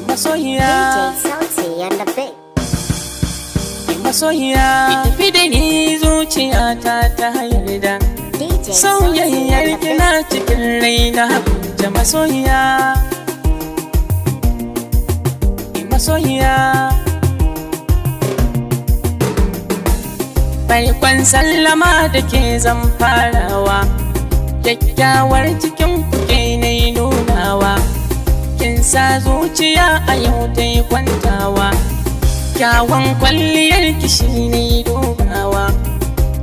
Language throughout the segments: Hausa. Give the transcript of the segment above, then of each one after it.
masoyiya DJ Sauti and the Big. masoyiya tafi da ni zuciyata ta yarda DJ sauyayyar Sauti and the kina cikin raina da masoyiya masoyiya farkon sallama da ke zan farawa kyakkyawar cikin kuke na yi nunawa kin sa zuciya a yau ta yi kwantawa kyawun kwalliyar kishi ne dubawa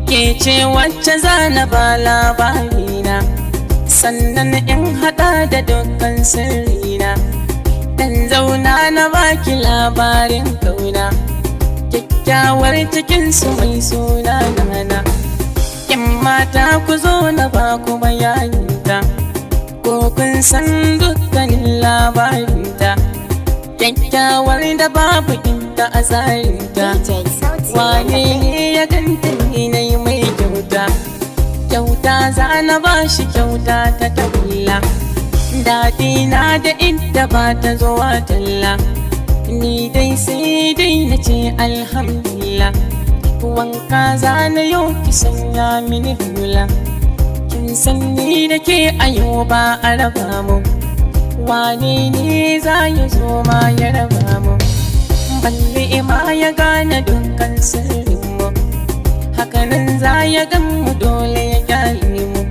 ke ce wacce zana ba labarina sannan in hada da dukkan sirrina dan zauna na baki labarin kauna kyakkyawar cikinsu mai suna nana in mata ku zo na ba ku bayaninta ko kun san dukkanin labarinta kyakkyawar da babu inda a tsarinta DJ Sauti wane and the ne ya ganta ni na yi mai kyauta kyauta za na ba shi kyauta ta talla daɗi na da inda ba ta zuwa talla ni dai sai dai na ce alhamdulillah wanka za na yau ki sanya mini hula kin san ni da ke a yau ba a raba mu wane ne za ya zo ma ya raba mu balle ma ya gane dukkan sirrinmu hakanan za ya gan mu dole ya kyale mu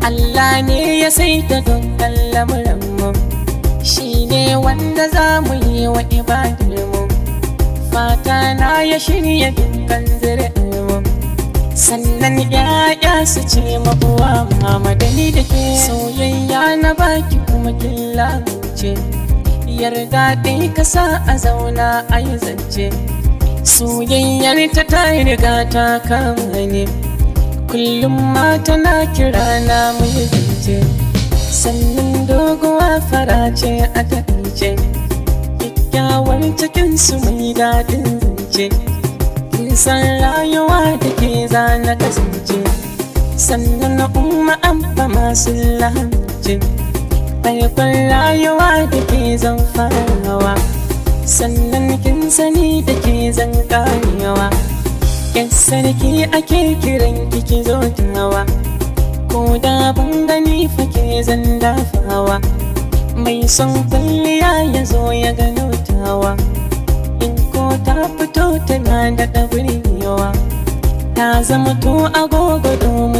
Allah ne ya saita dukkan lamuranmu shi ne wanda za mu yi wa ibadarmu fata na ya shirya dukkan zuri'armu sannan ya'ya su ce mabuwa mamadani da ke soyayya na baki kuma kin lamunce yarda dai ka sa a zauna a yi zance soyayyar ta riga ta kama ne kullum ma tana kira na mu yi zance sannan doguwa fara ce a takaice kyakkyawar cikinsu mai daɗin zance kin san rayuwa da ke zana kasance sannan umma amfa masu lahance farkon rayuwa da ke zan farawa sannan kin sani da ke zan karewa yan sarki ake kiran kiki zo tawa ko da ban gani fa ke zan dafawa mai son kwalliya ya zo ya gano tawa in ko ta fito tana da ɗabirewa ta zama to agogo domin